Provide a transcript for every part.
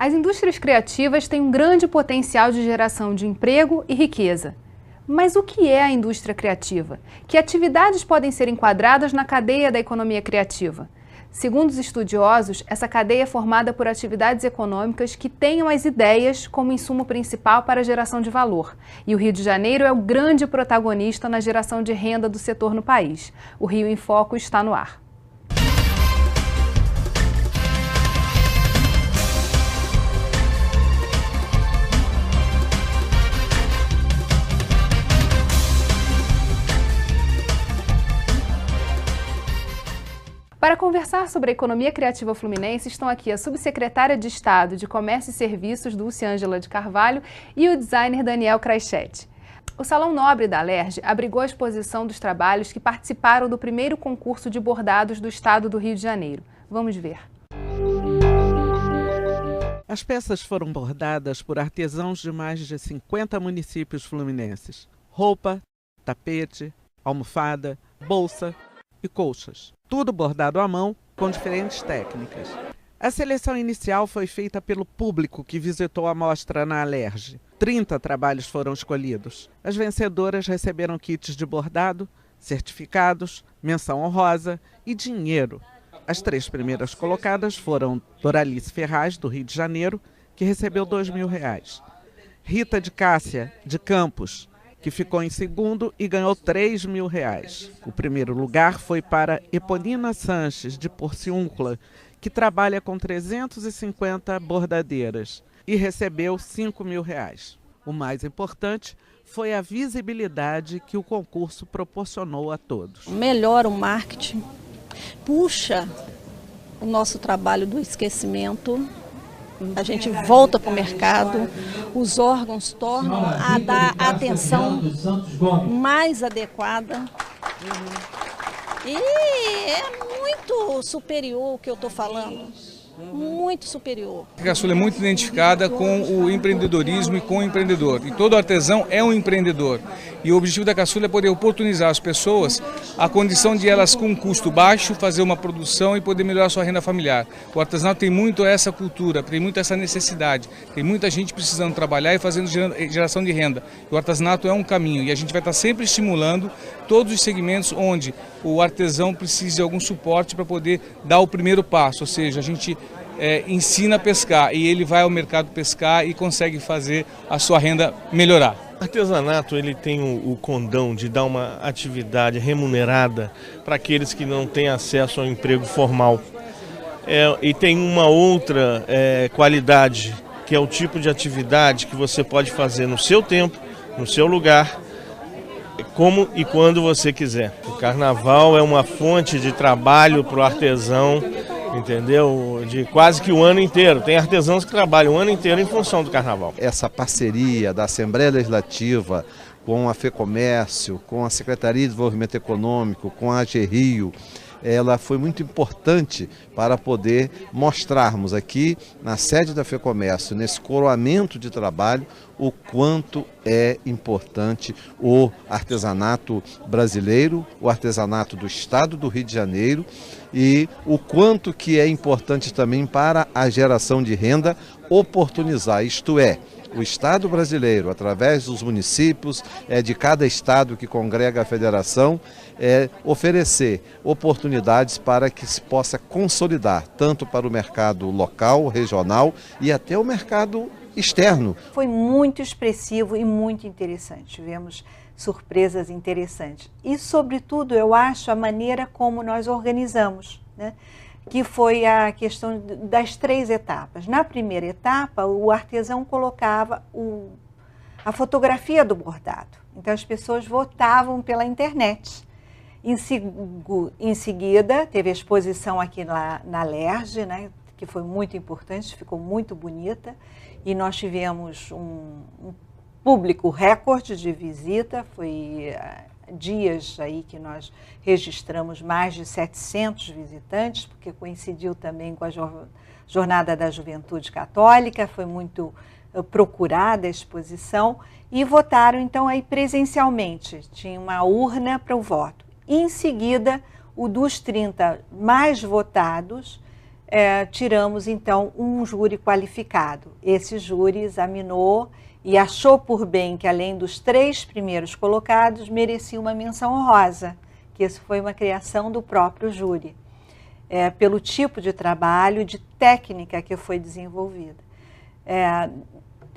As indústrias criativas têm um grande potencial de geração de emprego e riqueza. Mas o que é a indústria criativa? Que atividades podem ser enquadradas na cadeia da economia criativa? Segundo os estudiosos, essa cadeia é formada por atividades econômicas que tenham as ideias como insumo principal para a geração de valor. E o Rio de Janeiro é o grande protagonista na geração de renda do setor no país. O Rio em Foco está no ar. Para conversar sobre a economia criativa fluminense, estão aqui a subsecretária de Estado de Comércio e Serviços, Dulce Ângela de Carvalho, e o designer Daniel Kraichett. O Salão Nobre da Alerj abrigou a exposição dos trabalhos que participaram do primeiro concurso de bordados do Estado do Rio de Janeiro. Vamos ver. As peças foram bordadas por artesãos de mais de 50 municípios fluminenses. Roupa, tapete, almofada, bolsa e colchas. Tudo bordado à mão, com diferentes técnicas. A seleção inicial foi feita pelo público que visitou a mostra na Alerj. 30 trabalhos foram escolhidos. As vencedoras receberam kits de bordado, certificados, menção honrosa e dinheiro. As 3 primeiras colocadas foram Doralice Ferraz, do Rio de Janeiro, que recebeu R$2.000. Rita de Cássia, de Campos, que ficou em segundo e ganhou R$3.000. O primeiro lugar foi para Eponina Sanches, de Porciúncula, que trabalha com 350 bordadeiras e recebeu R$5.000. O mais importante foi a visibilidade que o concurso proporcionou a todos. Melhora o marketing, puxa o nosso trabalho do esquecimento. A gente volta para o mercado, os órgãos tornam a dar a atenção mais adequada. E é muito superior o que eu estou falando, muito superior. A caçula é muito identificada com o empreendedorismo e com o empreendedor. E todo artesão é um empreendedor. E o objetivo da caçula é poder oportunizar às pessoas a condição de elas, com um custo baixo, fazer uma produção e poder melhorar a sua renda familiar. O artesanato tem muito essa cultura, tem muito essa necessidade. Tem muita gente precisando trabalhar e fazendo geração de renda. E o artesanato é um caminho e a gente vai estar sempre estimulando todos os segmentos onde o artesão precisa de algum suporte para poder dar o primeiro passo. Ou seja, a gente ensina a pescar e ele vai ao mercado pescar e consegue fazer a sua renda melhorar. O artesanato ele tem o condão de dar uma atividade remunerada para aqueles que não têm acesso ao emprego formal. E tem uma outra qualidade, que é o tipo de atividade que você pode fazer no seu tempo, no seu lugar, como e quando você quiser. O carnaval é uma fonte de trabalho para o artesão, entendeu? De quase que o ano inteiro. Tem artesãos que trabalham o ano inteiro em função do carnaval. Essa parceria da Assembleia Legislativa com a FEComércio, com a Secretaria de Desenvolvimento Econômico, com a AGRIO, ela foi muito importante para poder mostrarmos aqui na sede da FEComércio, nesse coroamento de trabalho, o quanto é importante o artesanato brasileiro, o artesanato do Estado do Rio de Janeiro e o quanto que é importante também para a geração de renda oportunizar, isto é, o Estado brasileiro, através dos municípios, de cada estado que congrega a federação, oferecer oportunidades para que se possa consolidar, tanto para o mercado local, regional e até o mercado externo. Foi muito expressivo e muito interessante. Tivemos surpresas interessantes. E, sobretudo, eu acho a maneira como nós organizamos, né? Que foi a questão das 3 etapas. Na primeira etapa, o artesão colocava a fotografia do bordado. Então, as pessoas votavam pela internet. Em seguida, teve a exposição aqui na Alerj, né, que foi muito importante, ficou muito bonita. E nós tivemos um público recorde de visita, foi dias aí que nós registramos mais de 700 visitantes, porque coincidiu também com a Jornada da Juventude Católica, foi muito procurada a exposição, e votaram então aí presencialmente, tinha uma urna para o voto. E, em seguida, o dos 30 mais votados tiramos então um júri qualificado. Esse júri examinou e achou por bem que, além dos 3 primeiros colocados, merecia uma menção honrosa, que isso foi uma criação do próprio júri, pelo tipo de trabalho e de técnica que foi desenvolvida.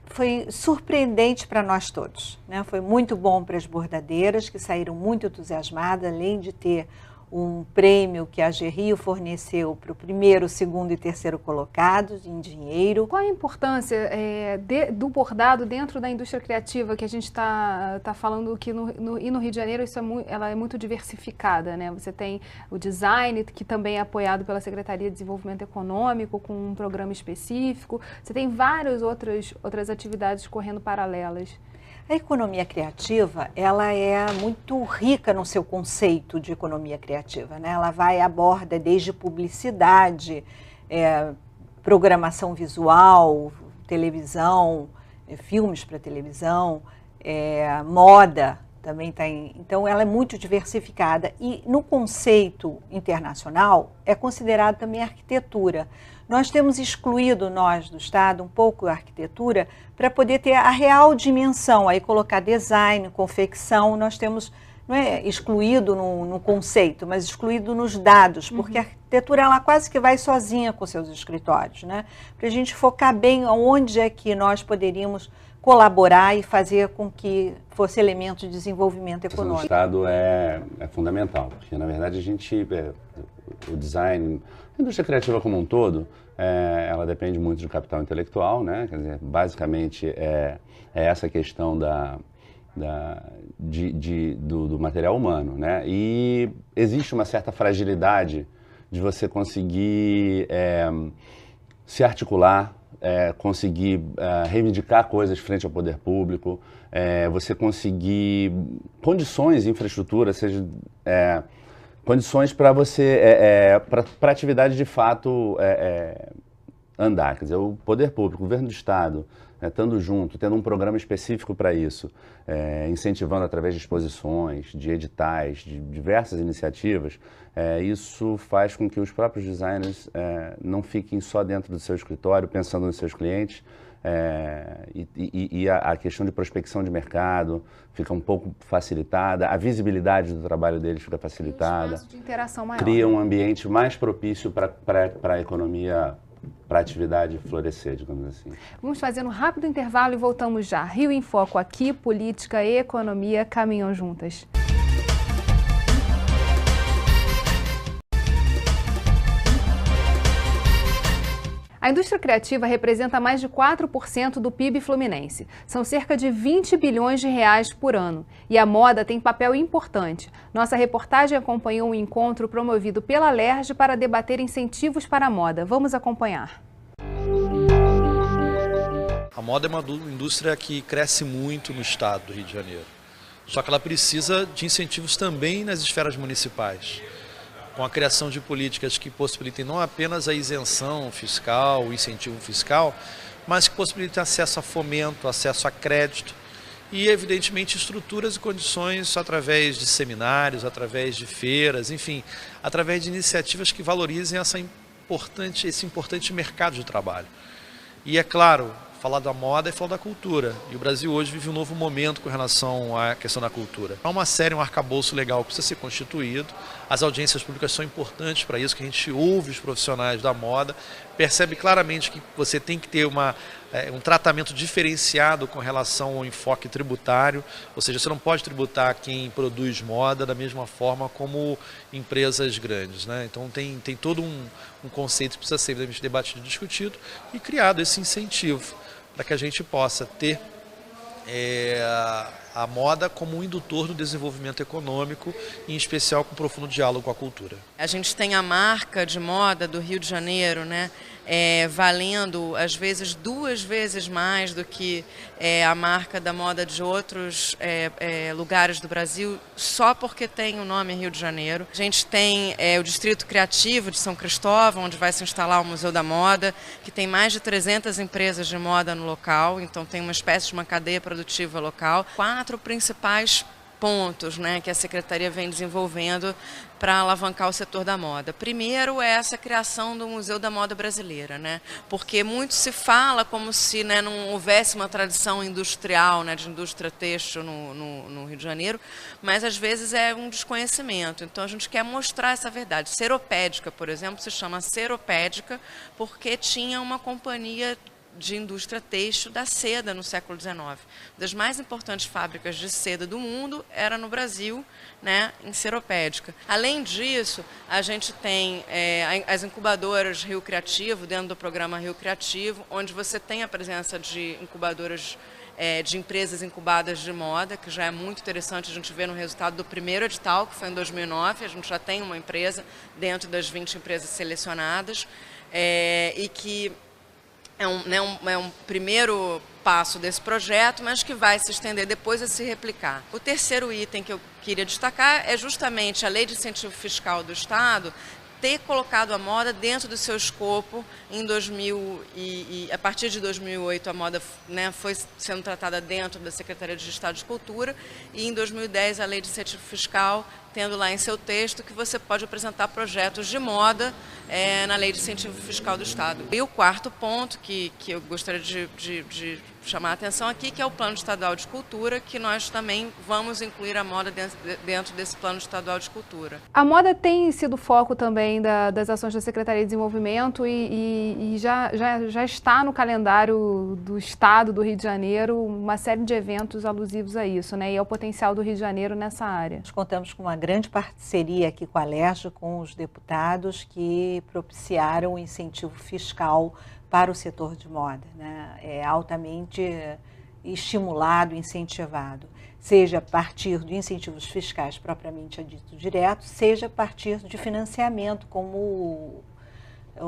Foi surpreendente para nós todos, né? Foi muito bom para as bordadeiras, que saíram muito entusiasmadas, além de ter um prêmio que a AGERRIO forneceu para o primeiro, segundo e terceiro colocados em dinheiro. Qual a importância do bordado dentro da indústria criativa, que a gente está falando que no Rio de Janeiro ela é muito diversificada, né? Você tem o design, que também é apoiado pela Secretaria de Desenvolvimento Econômico, com um programa específico. Você tem várias outras atividades correndo paralelas. A economia criativa, ela é muito rica no seu conceito de economia criativa, né? Ela aborda desde publicidade, programação visual, televisão, filmes para televisão, moda também tem. Então, ela é muito diversificada e no conceito internacional é considerada também arquitetura. Nós temos excluído, nós do Estado, um pouco a arquitetura para poder ter a real dimensão, aí colocar design, confecção, nós temos, não é excluído no conceito, mas excluído nos dados, porque a arquitetura ela quase que vai sozinha com seus escritórios, né? Para a gente focar bem onde é que nós poderíamos colaborar e fazer com que fosse elemento de desenvolvimento econômico. O Estado é fundamental, porque na verdade o design, a indústria criativa como um todo, ela depende muito do capital intelectual, né? Quer dizer, basicamente é essa questão do material humano, né? E existe uma certa fragilidade de você conseguir se articular, conseguir reivindicar coisas frente ao poder público, você conseguir condições, infraestrutura, seja condições para você, para a atividade de fato andar. Quer dizer, o poder público, o governo do Estado, estando junto, tendo um programa específico para isso, incentivando através de exposições, de editais, de diversas iniciativas, isso faz com que os próprios designers não fiquem só dentro do seu escritório, pensando nos seus clientes, e a questão de prospecção de mercado fica um pouco facilitada, a visibilidade do trabalho deles fica facilitada, um espaço de interação maior, cria um ambiente mais propício para a economia, para a atividade florescer, digamos assim. Vamos fazer um rápido intervalo e voltamos já. Rio em Foco aqui, política e economia caminham juntas. A indústria criativa representa mais de 4% do PIB fluminense. São cerca de 20 bilhões de reais por ano. E a moda tem papel importante. Nossa reportagem acompanhou um encontro promovido pela LERJ para debater incentivos para a moda. Vamos acompanhar. A moda é uma indústria que cresce muito no estado do Rio de Janeiro. Só que ela precisa de incentivos também nas esferas municipais, com a criação de políticas que possibilitem não apenas a isenção fiscal, o incentivo fiscal, mas que possibilitem acesso a fomento, acesso a crédito e, evidentemente, estruturas e condições através de seminários, através de feiras, enfim, através de iniciativas que valorizem esse importante mercado de trabalho. E, é claro, falar da moda é falar da cultura. E o Brasil hoje vive um novo momento com relação à questão da cultura. Há uma série, um arcabouço legal que precisa ser constituído. As audiências públicas são importantes para isso, que a gente ouve os profissionais da moda, percebe claramente que você tem que ter um tratamento diferenciado com relação ao enfoque tributário, ou seja, você não pode tributar quem produz moda da mesma forma como empresas grandes, né? Então tem todo um conceito que precisa ser evidentemente debatido e discutido e criado esse incentivo para que a gente possa ter a moda como um indutor do desenvolvimento econômico, em especial com profundo diálogo com a cultura. A gente tem a marca de moda do Rio de Janeiro, né, valendo às vezes 2 vezes mais do que a marca da moda de outros lugares do Brasil, só porque tem o nome Rio de Janeiro. A gente tem o Distrito Criativo de São Cristóvão, onde vai se instalar o Museu da Moda, que tem mais de 300 empresas de moda no local, então tem uma espécie de uma cadeia produtiva local. 4 principais pontos, né, que a Secretaria vem desenvolvendo para alavancar o setor da moda. Primeiro é essa criação do Museu da Moda Brasileira, né, porque muito se fala como se, né, não houvesse uma tradição industrial, né, de indústria têxtil no Rio de Janeiro, mas às vezes é um desconhecimento. Então a gente quer mostrar essa verdade. Seropédica, por exemplo, se chama Seropédica porque tinha uma companhia de indústria têxtil da seda no século XIX. Uma das mais importantes fábricas de seda do mundo era no Brasil, né, em Seropédica. Além disso, a gente tem as incubadoras Rio Criativo, dentro do programa Rio Criativo, onde você tem a presença de incubadoras de empresas incubadas de moda, que já é muito interessante a gente ver no resultado do primeiro edital, que foi em 2009, a gente já tem uma empresa dentro das 20 empresas selecionadas, e que é um primeiro passo desse projeto, mas que vai se estender depois a se replicar. O terceiro item que eu queria destacar é justamente a Lei de Incentivo Fiscal do Estado ter colocado a moda dentro do seu escopo em 2000 a partir de 2008 a moda, né, foi sendo tratada dentro da Secretaria de Estado de Cultura e em 2010 a Lei de Incentivo Fiscal tendo lá em seu texto que você pode apresentar projetos de moda na Lei de Incentivo Fiscal do Estado. E o quarto ponto que eu gostaria de chamar a atenção aqui, que é o Plano Estadual de Cultura, que nós também vamos incluir a moda dentro desse Plano Estadual de Cultura. A moda tem sido foco também das ações da Secretaria de Desenvolvimento e já está no calendário do Estado do Rio de Janeiro uma série de eventos alusivos a isso, né? E ao potencial do Rio de Janeiro nessa área. Nós contamos com uma grande parceria aqui com a Alerj, com os deputados que propiciaram o incentivo fiscal para o setor de moda, né? É altamente estimulado, incentivado, seja a partir de incentivos fiscais propriamente dito direto, seja a partir de financiamento, como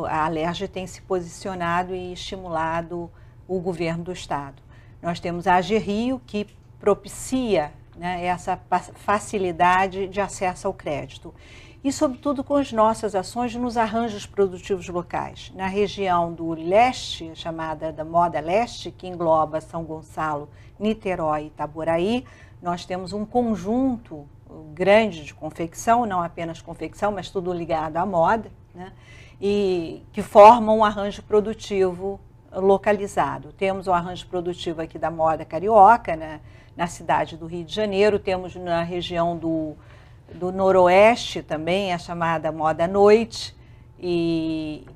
a Alerj tem se posicionado e estimulado o governo do Estado. Nós temos a AG Rio, que propicia, né, essa facilidade de acesso ao crédito. E, sobretudo, com as nossas ações nos arranjos produtivos locais. Na região do leste, chamada da Moda Leste, que engloba São Gonçalo, Niterói e Itaboraí, nós temos um conjunto grande de confecção, não apenas confecção, mas tudo ligado à moda, né, e que formam um arranjo produtivo localizado. Temos o arranjo produtivo aqui da moda carioca, né, na cidade do Rio de Janeiro, temos na região do Noroeste também, a chamada Moda à Noite, e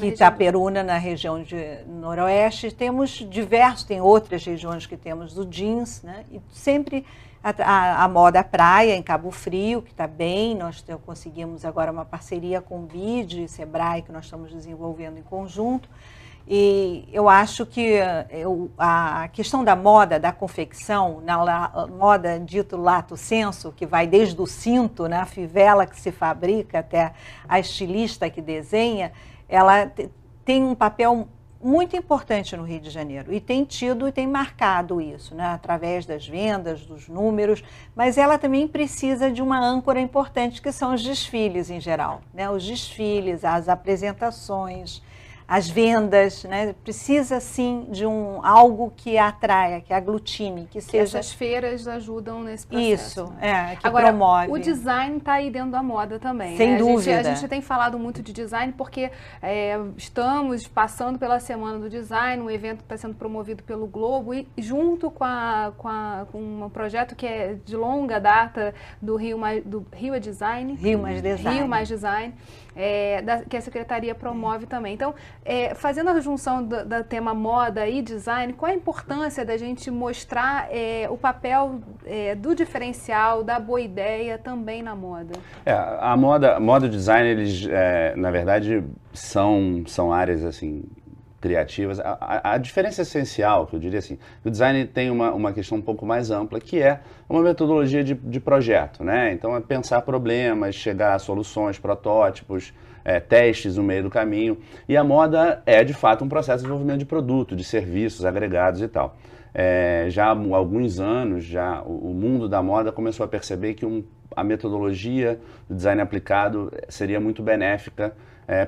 Itaperuna, na região de Noroeste. Temos diversos, tem outras regiões que temos do jeans, né? E sempre a moda praia em Cabo Frio, que está bem, nós conseguimos agora uma parceria com o BID e Sebrae, que nós estamos desenvolvendo em conjunto. E eu acho que a questão da moda, da confecção, na moda dito lato sensu, que vai desde o cinto, né, a fivela que se fabrica até a estilista que desenha, ela tem um papel muito importante no Rio de Janeiro e tem tido e tem marcado isso, né, através das vendas, dos números, mas ela também precisa de uma âncora importante, que são os desfiles em geral, né, os desfiles, as apresentações, as vendas, né? Precisa sim de algo que atraia, que aglutine, que seja... Essas feiras ajudam nesse processo. Isso, né? Que agora, promove. O design está aí dentro da moda também. Sem né? dúvida. A gente tem falado muito de design porque estamos passando pela Semana do Design, um evento que está sendo promovido pelo Globo e junto com um projeto que é de longa data do Rio é Design. Rio Mais Design. Rio Mais Design. Que a Secretaria promove também. Então, fazendo a junção do tema moda e design, qual a importância da gente mostrar o papel do diferencial, da boa ideia também na moda? A moda e o design, eles, na verdade, são áreas assim, criativas. A diferença essencial, que eu diria assim, o design tem uma questão um pouco mais ampla, que é uma metodologia de projeto, né? Então, é pensar problemas, chegar a soluções, protótipos, testes no meio do caminho. E a moda é, de fato, um processo de desenvolvimento de produto, de serviços agregados e tal. Já há alguns anos, o mundo da moda começou a perceber que a metodologia do design aplicado seria muito benéfica.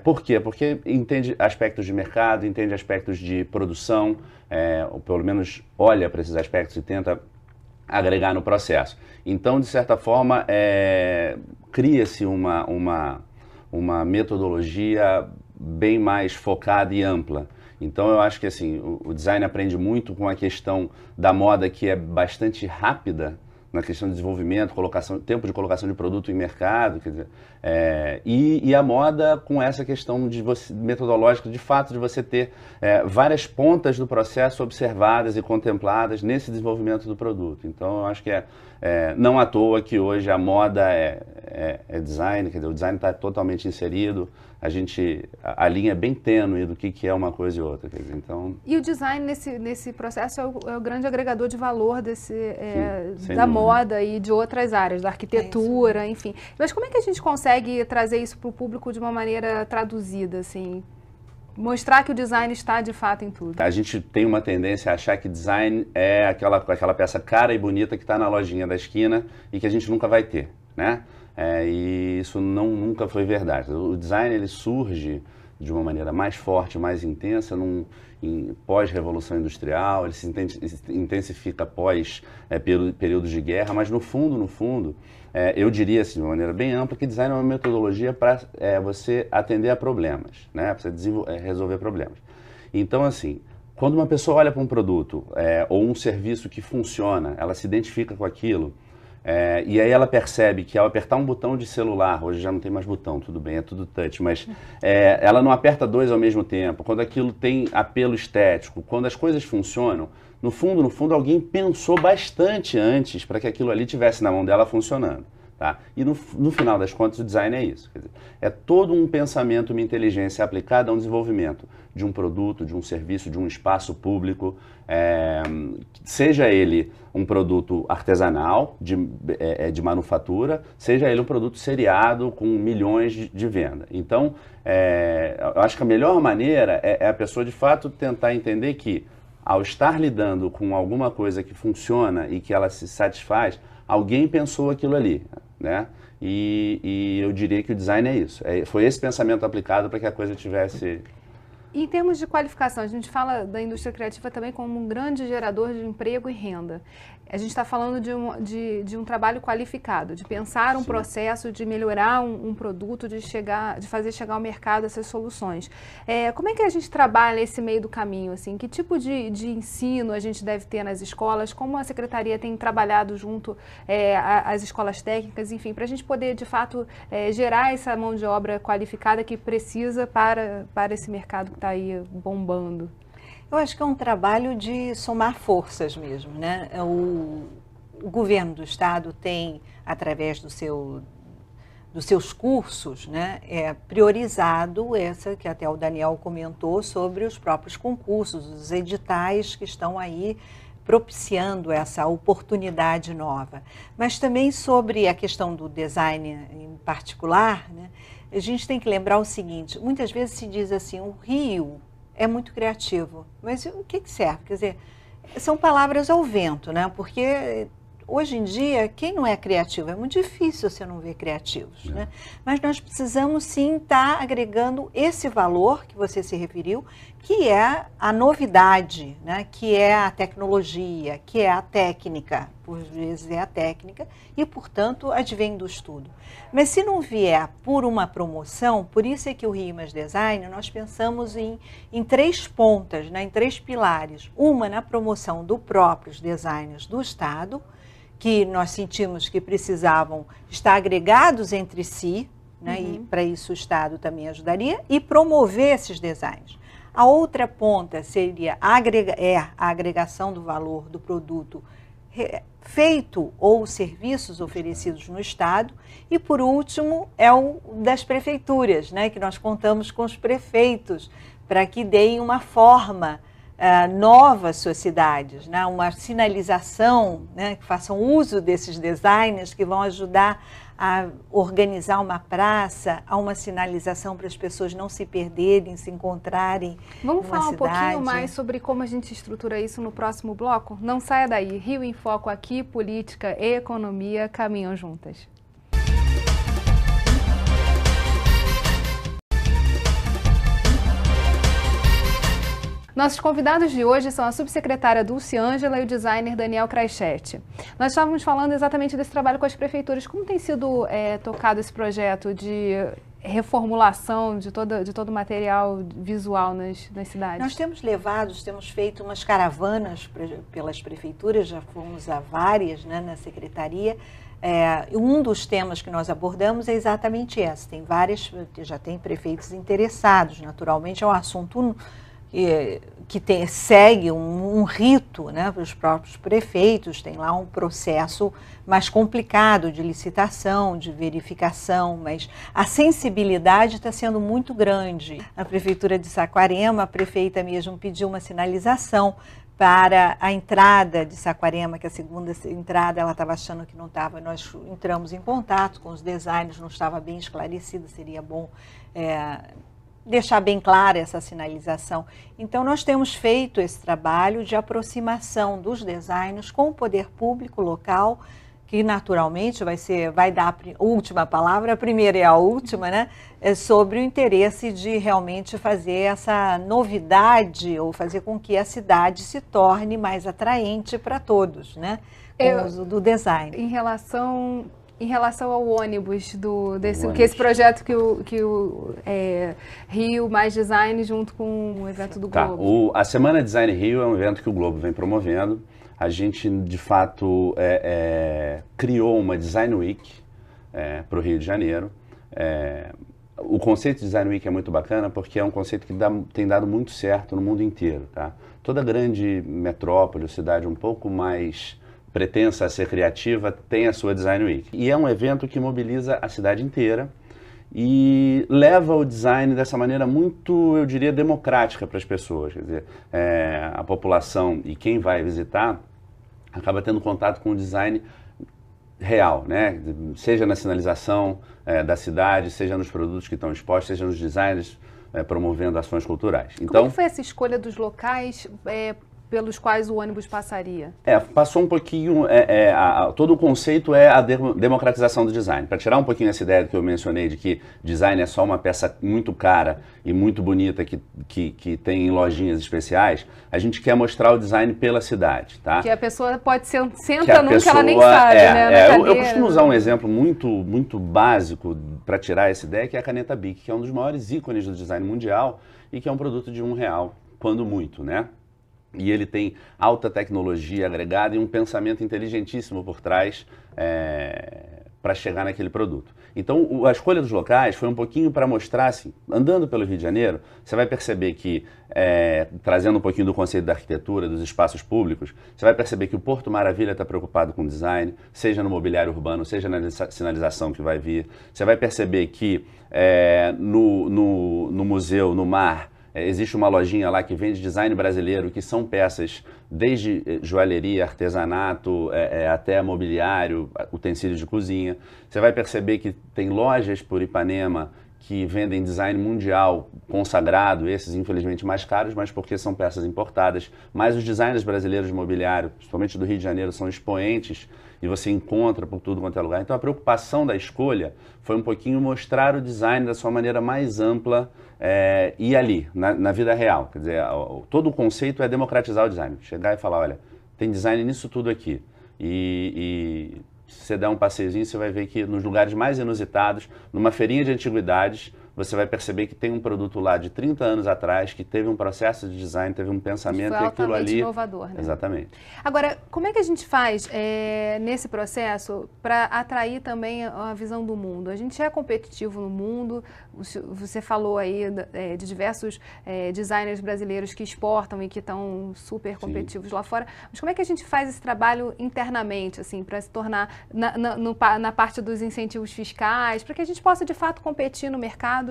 Por quê? Porque entende aspectos de mercado, entende aspectos de produção, ou pelo menos olha para esses aspectos e tenta agregar no processo. Então, de certa forma, cria-se uma metodologia bem mais focada e ampla. Então, eu acho que assim, o design aprende muito com a questão da moda, que é bastante rápida, na questão de desenvolvimento, tempo de colocação de produto em mercado, quer dizer, e a moda com essa questão metodológica, de fato, de você ter várias pontas do processo observadas e contempladas nesse desenvolvimento do produto. Então, eu acho que não à toa que hoje a moda é design, quer dizer, o design está totalmente inserido, a linha é bem tênue do que é uma coisa e outra. Quer dizer, então... E o design nesse processo é o grande agregador de valor da moda e de outras áreas, da arquitetura, enfim. Mas como é que a gente consegue trazer isso para o público de uma maneira traduzida, assim? Mostrar que o design está de fato em tudo. A gente tem uma tendência a achar que design é aquela peça cara e bonita que está na lojinha da esquina e que a gente nunca vai ter, né? E isso nunca foi verdade. O design ele surge de uma maneira mais forte, mais intensa, pós-revolução industrial, ele se intensifica pós períodos de guerra, mas no fundo, eu diria assim, de uma maneira bem ampla, que design é uma metodologia para você atender a problemas, né? Para você resolver problemas. Então, assim, quando uma pessoa olha para um produto ou um serviço que funciona, ela se identifica com aquilo, e aí ela percebe que ao apertar um botão de celular, hoje já não tem mais botão, tudo bem, é tudo touch, mas ela não aperta dois ao mesmo tempo, quando aquilo tem apelo estético, quando as coisas funcionam, no fundo alguém pensou bastante antes para que aquilo ali tivesse na mão dela funcionando. Tá? E no final das contas o design é isso, quer dizer, é todo um pensamento, uma inteligência aplicada a um desenvolvimento de um produto, de um serviço, de um espaço público, seja ele um produto artesanal, de manufatura, seja ele um produto seriado com milhões de venda. Então, eu acho que a melhor maneira é a pessoa de fato tentar entender que ao estar lidando com alguma coisa que funciona e que ela se satisfaz, alguém pensou aquilo ali, né? E eu diria que o design é isso. Foi esse pensamento aplicado para que a coisa tivesse... Em termos de qualificação, a gente fala da indústria criativa também como um grande gerador de emprego e renda. A gente está falando de um trabalho qualificado, de pensar um processo, de melhorar um produto, de fazer chegar ao mercado essas soluções. Como é que a gente trabalha esse meio do caminho? Assim? Que tipo de ensino a gente deve ter nas escolas? Como a Secretaria tem trabalhado junto às escolas técnicas, enfim, para a gente poder, de fato, gerar essa mão de obra qualificada que precisa para esse mercado que está aí bombando? Eu acho que é um trabalho de somar forças mesmo, né? O governo do estado tem, através dos seus cursos, né, priorizado essa que até o Daniel comentou sobre os próprios concursos, os editais que estão aí propiciando essa oportunidade nova. Mas também sobre a questão do design em particular, né, a gente tem que lembrar o seguinte, muitas vezes se diz assim, o Rio é muito criativo, mas o que serve? Quer dizer, são palavras ao vento, né? Porque hoje em dia, quem não é criativo? É muito difícil você não ver criativos, né? Mas nós precisamos sim estar agregando esse valor que você se referiu, que é a novidade, né? Que é a tecnologia, que é a técnica, por vezes é a técnica, e portanto advém do estudo. Mas se não vier por uma promoção, por isso é que o RIMAS Design, nós pensamos em três pontas, né? Em três pilares. Uma na promoção dos próprios designers do Estado, que nós sentimos que precisavam estar agregados entre si, né? E para isso o Estado também ajudaria, e promover esses designs. A outra ponta seria a agregação do valor do produto feito ou serviços oferecidos no Estado. E, por último, é o das prefeituras, né? Que nós contamos com os prefeitos para que deem uma forma nova às suas cidades, né? Uma sinalização, né? Que façam uso desses designers que vão ajudar a organizar uma praça, a uma sinalização para as pessoas não se perderem, se encontrarem. Vamos falar um pouquinho mais sobre como a gente estrutura isso no próximo bloco? Não saia daí. Rio em Foco aqui, política e economia caminham juntas. Nossos convidados de hoje são a subsecretária Dulce Ângela e o designer Daniel Kraichete. Nós estávamos falando exatamente desse trabalho com as prefeituras. Como tem sido tocado esse projeto de reformulação de todo o material visual nas cidades? Nós temos feito umas caravanas pelas prefeituras, já fomos a várias, né, na secretaria. Um dos temas que nós abordamos é exatamente esse. Já tem prefeitos interessados, naturalmente é um assunto que segue um rito, né, para os próprios prefeitos, tem lá um processo mais complicado de licitação, de verificação, mas a sensibilidade está sendo muito grande. Na Prefeitura de Saquarema, a prefeita mesmo pediu uma sinalização para a entrada de Saquarema, que a segunda entrada ela estava achando que não estava. Nós entramos em contato com os designers, não estava bem esclarecido, seria bom deixar bem clara essa sinalização. Então, nós temos feito esse trabalho de aproximação dos designers com o poder público local, que naturalmente vai dar a última palavra, a primeira e a última, né? Sobre o interesse de realmente fazer essa novidade ou fazer com que a cidade se torne mais atraente para todos, né? Com o uso do design. Em relação ao ônibus, esse projeto que o Rio Mais Design junto com o evento do Globo. A Semana Design Rio é um evento que o Globo vem promovendo. A gente, de fato, criou uma Design Week para o Rio de Janeiro. O conceito de Design Week é muito bacana porque é um conceito que tem dado muito certo no mundo inteiro. Tá? Toda grande metrópole, cidade um pouco mais pretensa a ser criativa, tem a sua Design Week. E é um evento que mobiliza a cidade inteira e leva o design dessa maneira muito, eu diria, democrática para as pessoas. Quer dizer, a população e quem vai visitar acaba tendo contato com o design real, né? Seja na sinalização da cidade, seja nos produtos que estão expostos, seja nos designers promovendo ações culturais. Então, como foi essa escolha dos locais pelos quais o ônibus passaria? Passou um pouquinho, todo o conceito é a democratização do design. Para tirar um pouquinho essa ideia que eu mencionei de que design é só uma peça muito cara e muito bonita que tem em lojinhas especiais, a gente quer mostrar o design pela cidade, tá? Que a pessoa senta num que ela nem sabe, né? Eu costumo usar um exemplo muito básico para tirar essa ideia, que é a caneta Bic, que é um dos maiores ícones do design mundial e que é um produto de R$1, quando muito, né? E ele tem alta tecnologia agregada e um pensamento inteligentíssimo por trás para chegar naquele produto. Então, a escolha dos locais foi um pouquinho para mostrar, assim, andando pelo Rio de Janeiro, você vai perceber que, trazendo um pouquinho do conceito da arquitetura, dos espaços públicos, você vai perceber que o Porto Maravilha está preocupado com design, seja no mobiliário urbano, seja na sinalização que vai vir. Você vai perceber que no museu, no mar, existe uma lojinha lá que vende design brasileiro, que são peças desde joalheria, artesanato, até mobiliário, utensílios de cozinha. Você vai perceber que tem lojas por Ipanema que vendem design mundial consagrado, esses infelizmente mais caros, mas porque são peças importadas. Mas os designers brasileiros de mobiliário, principalmente do Rio de Janeiro, são expoentes e você encontra por tudo quanto é lugar. Então a preocupação da escolha foi um pouquinho mostrar o design da sua maneira mais ampla e ali, na vida real. Quer dizer, todo o conceito é democratizar o design. Chegar e falar, olha, tem design nisso tudo aqui. E se você der um passeiozinho, você vai ver que nos lugares mais inusitados, numa feirinha de antiguidades, você vai perceber que tem um produto lá de 30 anos atrás, que teve um processo de design, teve um pensamento e aquilo ali... inovador, né? Exatamente. Agora, como é que a gente faz nesse processo para atrair também a visão do mundo? A gente é competitivo no mundo, você falou aí de diversos designers brasileiros que exportam e que estão super competitivos lá fora, mas como é que a gente faz esse trabalho internamente, assim, para se tornar na parte dos incentivos fiscais, para que a gente possa de fato competir no mercado?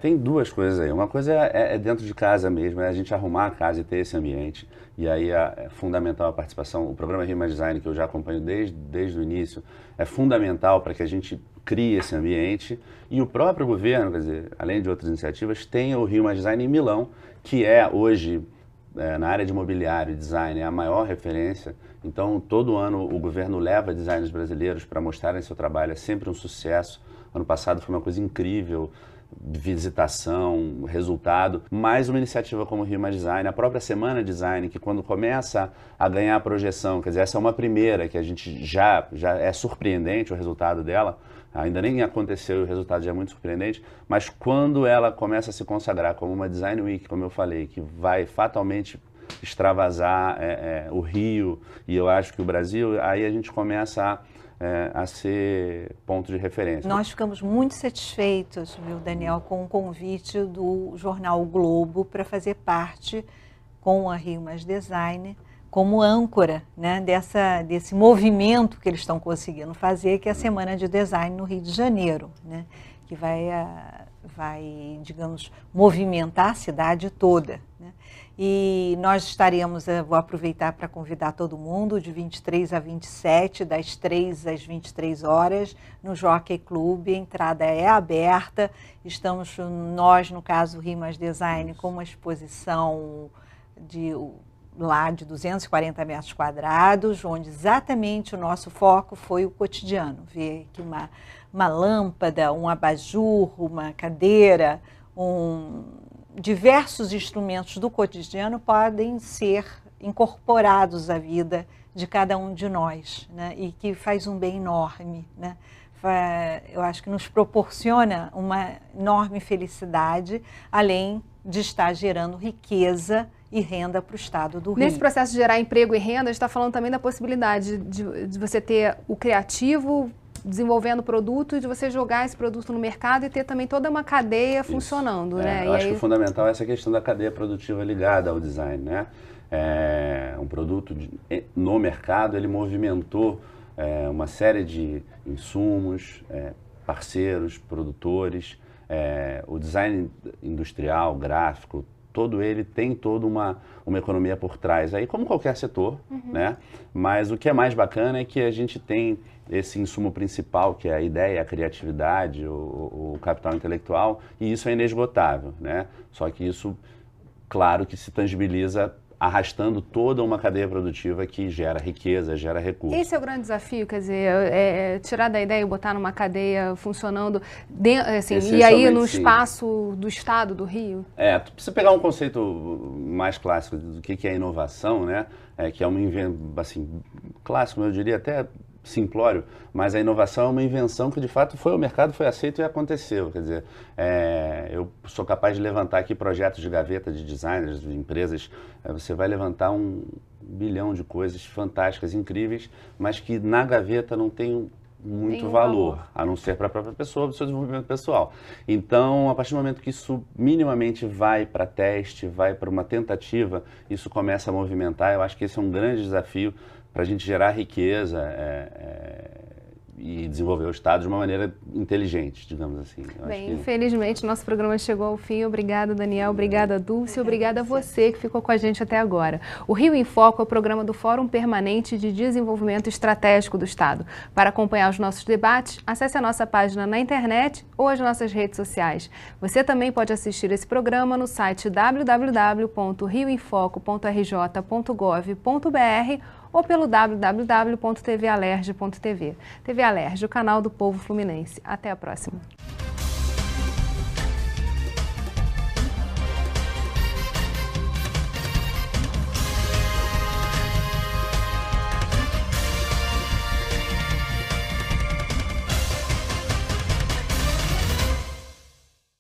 Tem duas coisas aí. Uma coisa é dentro de casa mesmo, é a gente arrumar a casa e ter esse ambiente. E aí é fundamental a participação. O programa Rio Mais Design, que eu já acompanho desde o início, é fundamental para que a gente crie esse ambiente. E o próprio governo, quer dizer, além de outras iniciativas, tem o Rio Mais Design em Milão, que é hoje, na área de mobiliário e design, é a maior referência. Então, todo ano o governo leva designers brasileiros para mostrarem seu trabalho, é sempre um sucesso. Ano passado foi uma coisa incrível. visitação, resultado, mais uma iniciativa como o Rio Mais Design, a própria Semana Design, que quando começa a ganhar projeção, quer dizer, essa é uma primeira que a gente já é surpreendente o resultado dela, ainda nem aconteceu e o resultado já é muito surpreendente, mas quando ela começa a se consagrar como uma Design Week, como eu falei, que vai fatalmente extravasar o Rio e eu acho que o Brasil, aí a gente começa a ser ponto de referência. Nós ficamos muito satisfeitos, viu, Daniel, com o convite do jornal o Globo para fazer parte com a Rio Mais Design como âncora, né, desse movimento que eles estão conseguindo fazer, que é a Semana de Design no Rio de Janeiro, né, que vai, digamos, movimentar a cidade toda, né? E nós estaremos, vou aproveitar para convidar todo mundo, de 23 a 27, das 3 às 23 horas, no Jockey Club, a entrada é aberta, estamos, nós, no caso, Rio Mais Design, com uma exposição de 240 metros quadrados, onde exatamente o nosso foco foi o cotidiano, ver aqui uma lâmpada, um abajur, uma cadeira, diversos instrumentos do cotidiano podem ser incorporados à vida de cada um de nós, né? E que faz um bem enorme, né? Eu acho que nos proporciona uma enorme felicidade, além de estar gerando riqueza e renda para o estado do Rio. Nesse processo de gerar emprego e renda, a gente está falando também da possibilidade de você ter o criativo desenvolvendo o produto e de você jogar esse produto no mercado e ter também toda uma cadeia funcionando, né? Eu acho que o fundamental é essa questão da cadeia produtiva ligada ao design, né? Um produto no mercado, ele movimentou uma série de insumos, parceiros, produtores, o design industrial, gráfico, todo ele tem toda uma economia por trás, aí como qualquer setor, né? Mas o que é mais bacana é que a gente tem esse insumo principal, que é a ideia, a criatividade, o capital intelectual, e isso é inesgotável, né? Só que isso, claro, que se tangibiliza arrastando toda uma cadeia produtiva que gera riqueza, gera recursos. Esse é o grande desafio, quer dizer, tirar da ideia e botar numa cadeia funcionando, assim, e aí no espaço do estado do Rio? Tu precisa pegar um conceito mais clássico do que é inovação, né? Que é uma invenção, assim, clássico, eu diria até simplório, mas a inovação é uma invenção que de fato foi ao mercado, foi aceito e aconteceu. Quer dizer, eu sou capaz de levantar aqui projetos de gaveta de designers, de empresas, você vai levantar 1 bilhão de coisas fantásticas, incríveis, mas que na gaveta não tem muito valor, a não ser para a própria pessoa, do seu desenvolvimento pessoal. Então, a partir do momento que isso minimamente vai para teste, vai para uma tentativa, isso começa a movimentar. Eu acho que esse é um grande desafio para a gente gerar riqueza e desenvolver o Estado de uma maneira inteligente, digamos assim. Bem, infelizmente, nosso programa chegou ao fim. Obrigada, Daniel. Obrigada, Dulce. Obrigada a você que ficou com a gente até agora. O Rio em Foco é o programa do Fórum Permanente de Desenvolvimento Estratégico do Estado. Para acompanhar os nossos debates, acesse a nossa página na internet ou as nossas redes sociais. Você também pode assistir esse programa no site www.rioemfoco.rj.gov.br ou pelo www.tvalerj.tv. TV Alerj, o canal do povo fluminense. Até a próxima.